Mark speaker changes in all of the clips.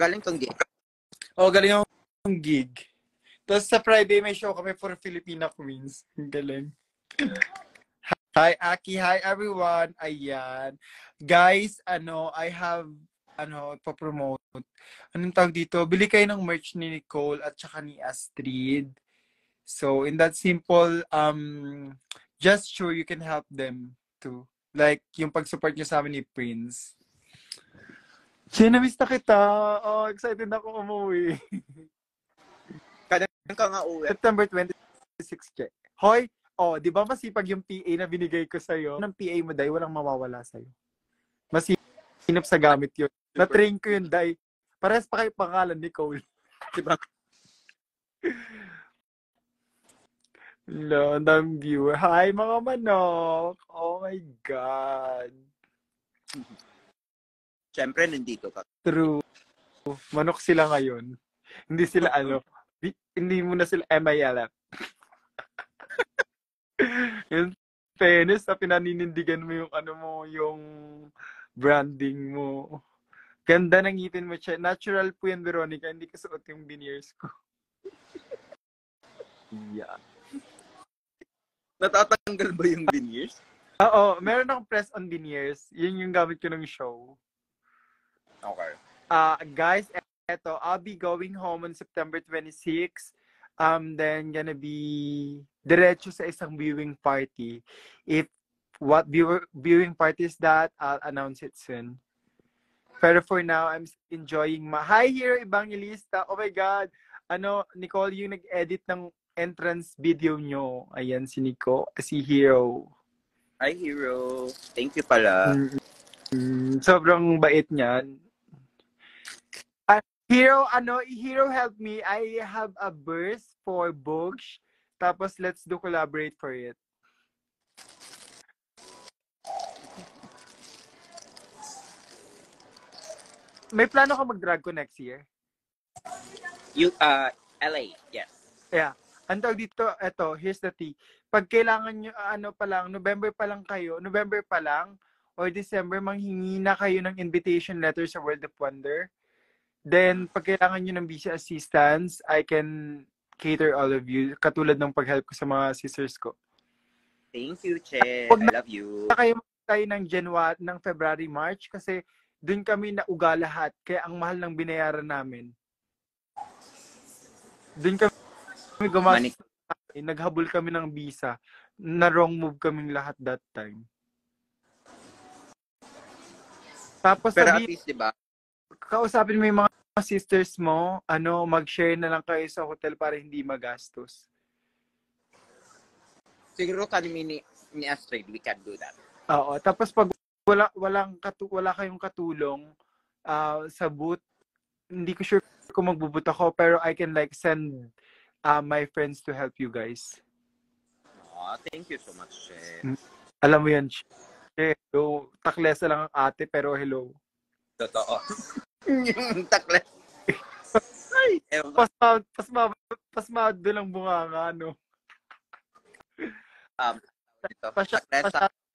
Speaker 1: Galing kang gig?
Speaker 2: Oo, galing akong gig. Tapos sa Friday may show kami for Filipina Queens. Ang galing. Hi, Aki. Hi, everyone. Ayan. Guys, I have, pa-promote. Anong tawag dito? Bili kayo ng merch ni Nicole at saka ni Astrid. So, in that simple gesture, you can help them too. Like, yung pag-support nyo sa amin ni Prince. Siya, na-miss na kita. Oh, excited ako umuwi.
Speaker 1: Kailan ka nga uwi?
Speaker 2: September 26, check. Hoy, di ba masipag yung PA na binigay ko sa'yo? Ng PA mo, Day, walang mawawala sa'yo. Masinap sa gamit yun. Na-train ko yun, Day. Parehas pa kayo pangalan, Nicole.
Speaker 1: Diba?
Speaker 2: Hello, ang daming viewer. Hi, mga manok! Oh my God.
Speaker 1: Siyempre, nandito ka.
Speaker 2: True. Manok sila ngayon. Hindi sila hindi mo na sila MILF. Yung fairness na pinaninindigan mo yung yung branding mo. Ganda ng ngipin mo, siya. Natural po yan, Veronica. Hindi ka suot yung veneers ko. Yeah.
Speaker 1: Natatanggal ba yung veneers?
Speaker 2: Oo, meron akong press on veneers. Yun yung gamit ko ng show.
Speaker 1: Okay.
Speaker 2: Guys, eto, I'll be going home on September 26. Then gonna be diretso sa isang viewing party. If what viewing party is that, I'll announce it soon. Pero for now, I'm enjoying Hi, Hero Evangelista. Oh my God. Nicole, yung nag-edit ng entrance video nyo. Ayan, si Nico. Si Hero.
Speaker 1: Hi, Hero. Thank you pala.
Speaker 2: Sobrang bait niyan. Hero help me. I have a verse for books. Tapos let's do collaborate for it. May plano ka mag-drag ko next year?
Speaker 1: LA, yes.
Speaker 2: Yeah. Ang tawag dito, here's the tea. Pag kailangan nyo, November pa lang, or December, manghingi na kayo ng invitation letter sa World of Wonder. Then, pag kailangan nyo ng visa assistance, I can cater all of you. Katulad ng pag-help ko sa mga sisters ko.
Speaker 1: Thank you, Che. I love you.
Speaker 2: Kayo ng ng February, March, kasi dun kami nauga lahat. Kaya ang mahal ng binayaran namin. Dun kami gumastos. Naghabol kami ng visa. Na wrong move kaming lahat that time. Tapos
Speaker 1: pero at least, diba?
Speaker 2: Kausapin mo yung mga sisters mo, mag-share na lang kayo sa hotel para hindi magastos.
Speaker 1: Siguro kami ni Astrid, we can do that.
Speaker 2: Oo. Tapos pag wala kayong katulong sa booth, hindi ko sure kung magbubut ako, pero I can send my friends to help you guys.
Speaker 1: Thank you so much, Che.
Speaker 2: Alam mo yan, Che. Taklesa lang ang ate, pero hello.
Speaker 1: Totoo. Takles. Ay,
Speaker 2: pasmado lang bunganga, no? Pashout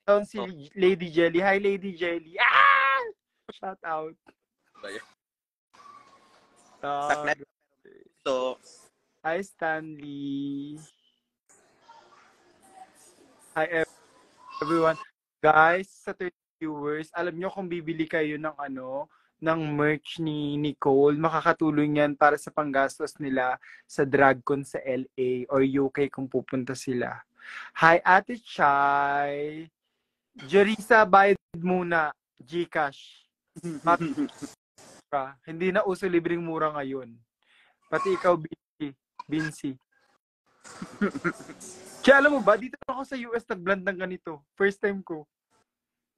Speaker 2: down si Lady Jelly. Hi, Lady Jelly. Shout out.
Speaker 1: So,
Speaker 2: hi, Stanley. Hi, everyone. Guys, sa 30 viewers, alam nyo kung bibili kayo ng merch ni Nicole, makakatulong yan para sa panggastos nila sa DragCon sa LA or UK kung pupunta sila. Hi, Ate Chai. Jerisa, bayad muna. Gcash. Hindi na uso libreng mura ngayon. Pati ikaw, Binsi. Kaya alam mo ba, dito ako sa US nag-blend ng ganito. First time ko.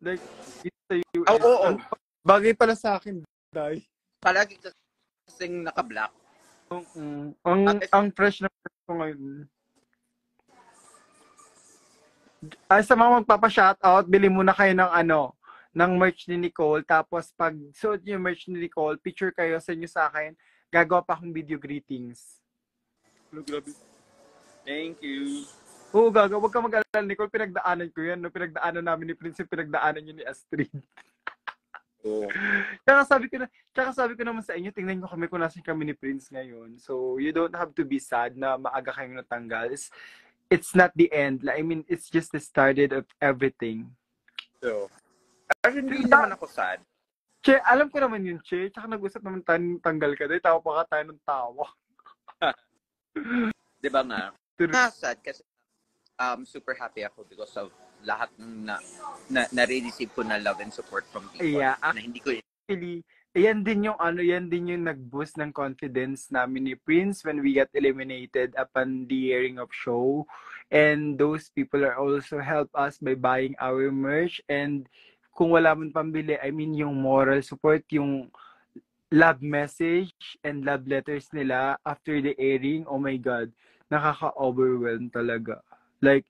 Speaker 2: Like, dito sa US.
Speaker 1: Oo.
Speaker 2: Bagay pala sa akin, Day.
Speaker 1: Palagi kasing naka-black.
Speaker 2: Ang fresh na fresh ko ngayon. Ay, sa mga magpapa-shoutout, bili muna kayo ng merch ni Nicole. Tapos, pag suot yung merch ni Nicole, picture kayo, send nyo sa akin. Gagawa pa akong video greetings.
Speaker 1: Hello, grabe. Thank you.
Speaker 2: Oo, huwag ka mag-alala, Nicole. Pinagdaanan ko yan. No? Pinagdaanan namin ni Prince, pinagdaanan niyo ni Astrid.
Speaker 1: Oo.
Speaker 2: Tsaka sabi ko naman sa inyo, tingnan nyo kami kung nasan kami ni Prince ngayon. So, you don't have to be sad na maaga kayong natanggal. It's not the end. Like, I mean, it's just the started of everything.
Speaker 1: So, actually, hindi naman ako sad.
Speaker 2: Che, alam ko naman yun, Che. Tsaka nag-usap naman tayo nung tanggal ka. Dahil tawa pa ka tayo ng tawa.
Speaker 1: Di ba nga? Sad kasi super happy ako because of lahat ng na-receive ko na love and support from people.
Speaker 2: Yeah,
Speaker 1: na hindi ko
Speaker 2: actually, yan din yung nag-boost ng confidence namin ni Prince when we got eliminated upon the airing of show. And those people are also help us by buying our merch. And kung wala man pambili, I mean yung moral support, yung love message and love letters nila after the airing, oh my God, nakaka-overwhelm talaga. Like,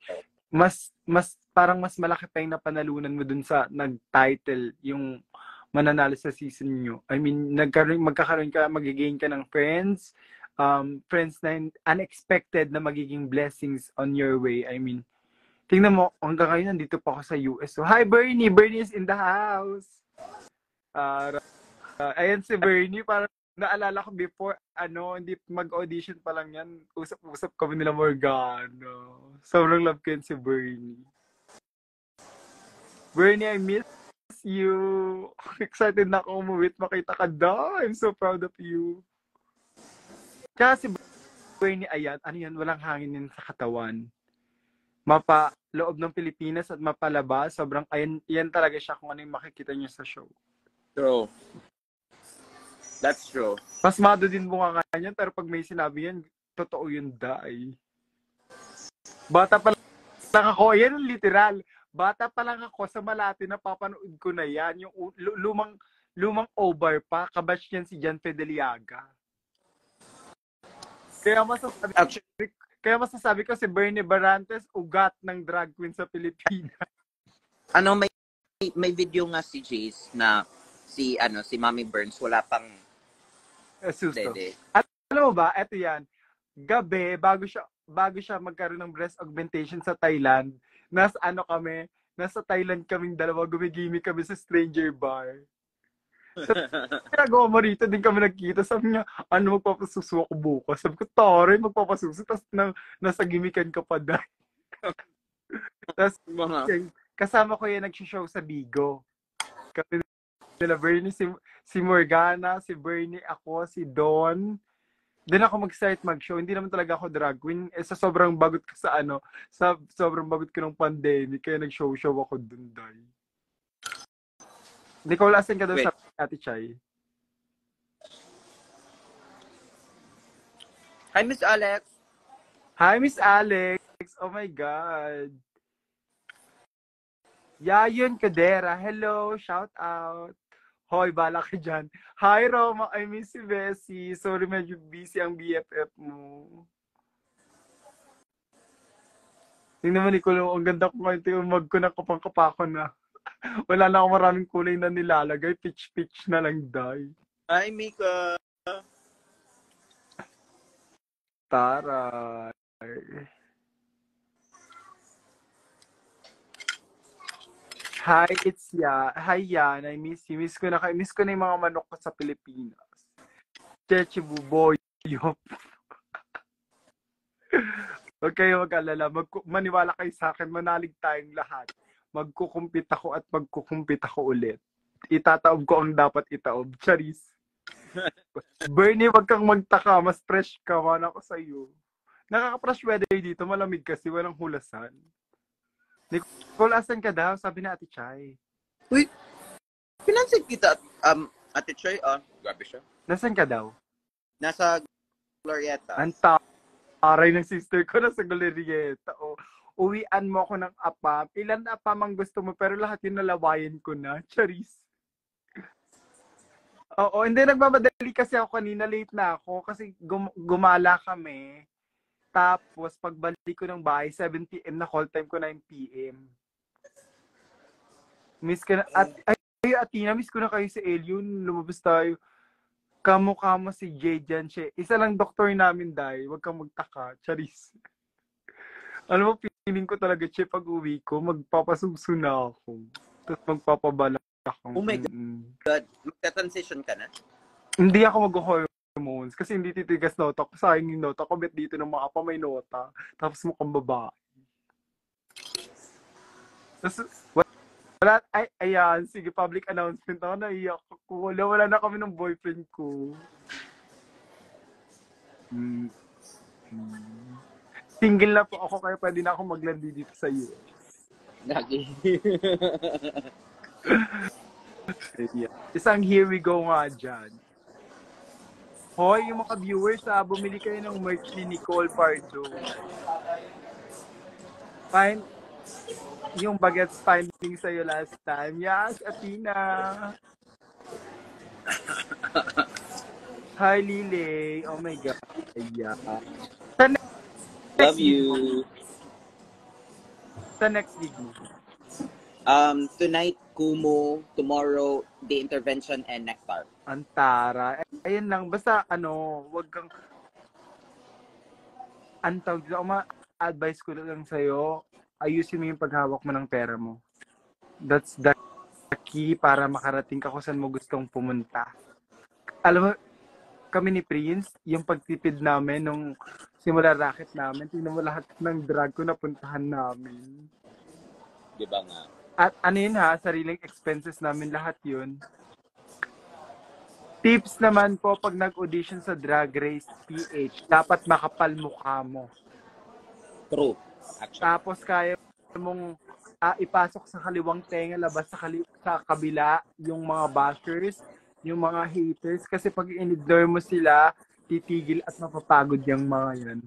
Speaker 2: parang mas malaki pa yung napanalunan mo dun sa nag-title, yung mananalo sa season nyo. I mean, magigain ka ng friends, friends na unexpected na magiging blessings on your way. I mean, tingnan mo, hanggang ngayon nandito pa ako sa US. So, hi Bernie! Bernie is in the house! Ayan si Bernie, parang naalala ko before, hindi mag-audition pa lang yan, usap-usap kami nila Morgano. Sobrang love ko yun si Bernie. Bernie, I miss you. Excited na ako umuwi at makita ka daw. I'm so proud of you. Kaya si Bernie, ayan, walang hangin yun sa katawan. Mapa loob ng Pilipinas at mapalabas, sobrang, yan talaga siya kung ano yung makikita niyo sa show.
Speaker 1: True. That's true.
Speaker 2: Pasmado din bunga nga yan, pero pag may sinabi yan, totoo yun, dai. Bata pa lang ako, yan ang literal. Bata pa lang ako sa Malate, napapanood ko na yan. Yung lumang over pa, kabatch yan si Jan Fedeliaga. Kaya masasabi ko si Bernie Barantes, ugat ng drag queen sa Pilipinas.
Speaker 1: May video nga si Jace na si Mami Burns wala pang dede.
Speaker 2: Alam mo ba, eto yan. Gabi bago siya magkaroon ng breast augmentation sa Thailand, nasa Thailand kaming dalawa, gumigimik kami sa stranger bar. Ginagawa mo rito, din kami nagkita. Sabi niya, magpapasuso ako bukas. Sabi ko, tore, magpapasuso. Tapos nasa gimikan ka pa dahil. Tapos, kasama ko yan nagsishow sa Bigo. Kami nila Bernie, si Morgana, si Bernie, ako, si Don. Doon ako mag-start mag-show. Hindi naman talaga ako drag queen. Sa sobrang bagot ko sa sobrang bagot ko ng pandemic, kaya nag-show ako dun dahil. Nicole, asan ka daw sa Ate Chay?
Speaker 1: Hi, Miss Alex.
Speaker 2: Hi, Miss Alex. Oh my God. Yayon Cadera. Hello. Shout out. Hoy, bala ka dyan. Hi, Roma. I miss si Bessie. Sorry, medyo busy ang BFF mo. Tingnan mo, Nicole. Ang ganda ko ngayon. Mag ko na kapang-kapako na. Wala na akong maraming kulay na nilalagay. Pitch na lang, dai.
Speaker 1: Hi, Mika.
Speaker 2: Taray. Hi, it's Ya. Hi, Yan. I miss you. Miss ko na yung mga manok ko sa Pilipinas. Cheche Buboy. Huwag kayo mag-alala. Maniwala kayo sa akin. Manalig tayong lahat. Magkukumpit ako at magkukumpit ako ulit. Itataob ko ang dapat itaob. Charis. Bernie, wag kang magtaka. Mas fresh ka man ako sa'yo. Nakaka-fresh weather dito. Malamig kasi. Walang hulasan. Nicole, asan ka daw? Sabi na Ate Chay.
Speaker 1: Uy, pinansin kita. Ate Chay, grabe siya.
Speaker 2: Nasaan ka daw?
Speaker 1: Nasa Glorieta.
Speaker 2: Ang taray ng sister ko nasa Glorieta. Uwian mo ako ng apam. Ilan apam ang gusto mo, pero lahat yun nalawayan ko na. Charis. Oo, hindi nagmamadali kasi ako kanina. Late na ako kasi gumala kami. Tapos, pagbalik ko ng bahay, 7 p.m. na call time ko, 9 p.m. Miss ka na. Atina, miss ko na kayo sa Alien. Lumabas tayo. Kamukha mo si Jade dyan siya. Isa lang doktor namin, dahil. Huwag kang magtaka. Charis. Alam mo, feeling ko talaga, che, pag uwi ko, magpapasugso na ako. Tapos magpapabala ako.
Speaker 1: Oh my God. Magta-transition ka na?
Speaker 2: Hindi ako mag-hormones kasi hindi titigas nota ko. Sayang yung nota ko. Bet dito ng mga pa may nota. Tapos mukhang babae. Tapos, wala, ayan, sige, public announcement ako, naiyak ako. Wala na kami ng boyfriend ko. Single na po ako, kaya pwede na ako maglandi dito sa iyo.
Speaker 1: Lagi.
Speaker 2: Yeah. Isang here we go nga dyan. Hoy, yung mga viewers, bumili kayo ng merch ni Nicole Pardo. Fine. Yung bagets finding sa'yo last time. Yes, Athena. Hi, Lily. Oh my God. Yeah.
Speaker 1: Love you.
Speaker 2: Sa next week mo.
Speaker 1: Tonight, Kumu. Tomorrow, The Intervention and Nectar.
Speaker 2: Antara. Ayun lang. Basta, wag kang... Antaw, ma-advise ko lang sa'yo, ayusin mo yung paghawak mo ng pera mo. That's the key para makarating ka kung saan mo gustong pumunta. Alam mo, kami ni Prince, yung pagtipid namin nung simula racket namin, tingnan mo lahat ng drug ko na puntahan namin.
Speaker 1: Diba nga?
Speaker 2: At yun sariling expenses namin lahat yun. Tips naman po pag nag-audition sa Drag Race PH, dapat makapal mukha mo.
Speaker 1: True. Actually.
Speaker 2: Tapos kaya mong ipasok sa kaliwang tenga, labas sa kabila yung mga bashers, yung mga haters. Kasi pag in-ignore mo sila, titigil at mapapagod yung mga yan.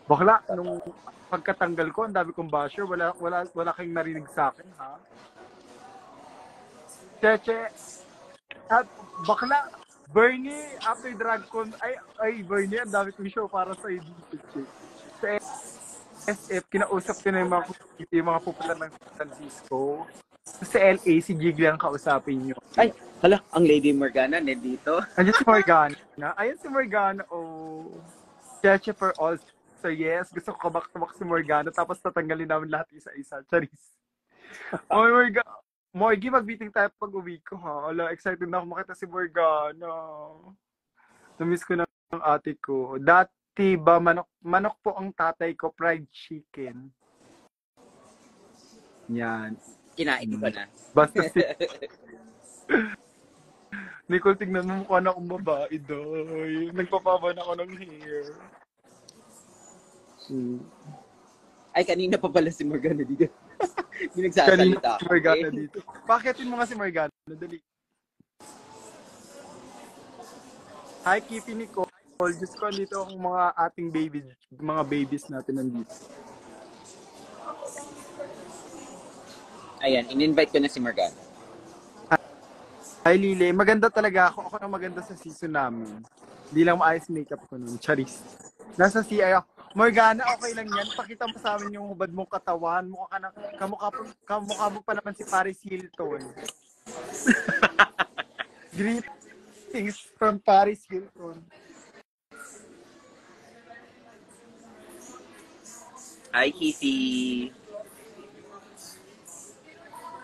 Speaker 2: Bakla, nung pagkatanggal ko, ang dami kong basher, wala kayong narinig sa akin, ha? Cheche, at bakla, Bernie, after DragCon, Bernie, ang dami kong show para sa dito. Sa SF, kinausap ko na yung mga pupunta ng San Francisco. Sa LA, si Jiggly ang kausapin nyo.
Speaker 1: Ay, hala, ang Lady Morgana, nandito.
Speaker 2: Andiyan si Morgana. Ayun si Morgana, oh. Cheche for all. So yes, gusto ko kabak-tabak si Morgana, tapos tatanggalin namin lahat isa-isa. Charis. Oh, Morgie, mag-meeting tayo pag uwi ko, ha? Ala, excited na ako makita si Morgana. Namiss ko na ang ate ko. Dati ba, manok po ang tatay ko, fried chicken. Yan.
Speaker 1: Kinain ko na.
Speaker 2: Basta si... Nicole, tignan mo mukha na akong babae, doy. Nagpapaba na ako ng hair.
Speaker 1: Ay, kanina pa pala si Morgana dito. Hindi nagsasalita.
Speaker 2: Kanina si Morgana dito. Pakitin mo nga si Morgana. Dali. Hi, Kipi Nicole. Diyos ko, dito ang mga ating mga babies natin nandito.
Speaker 1: Ayan, in-invite ko na si Morgana.
Speaker 2: Hi, Lile. Maganda talaga ako. Ako na maganda sa season namin. Hindi lang maayos makeup ko nun. Charis. Nasa CI ako. Morgana, okay lang yan. Pakita mo sa amin yung hubad mong katawan. Kamukha mo pa naman si Paris Hilton. Greetings from Paris Hilton.
Speaker 1: Hi, Kissy.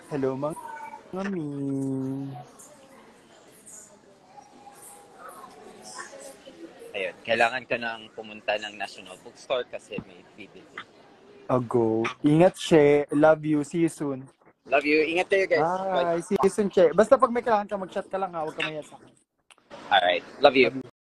Speaker 2: Hello, mga mami.
Speaker 1: Ayun, kailangan ka nang pumunta ng National Bookstore kasi may bibili.
Speaker 2: Go. Ingat, She. Love you. See you soon.
Speaker 1: Love you. Ingat kayo, guys.
Speaker 2: Bye. See you soon, Che. Basta pag may kailangan ka, mag-chat ka lang, ha. Huwag ka maya sa akin.
Speaker 1: Alright. Love you.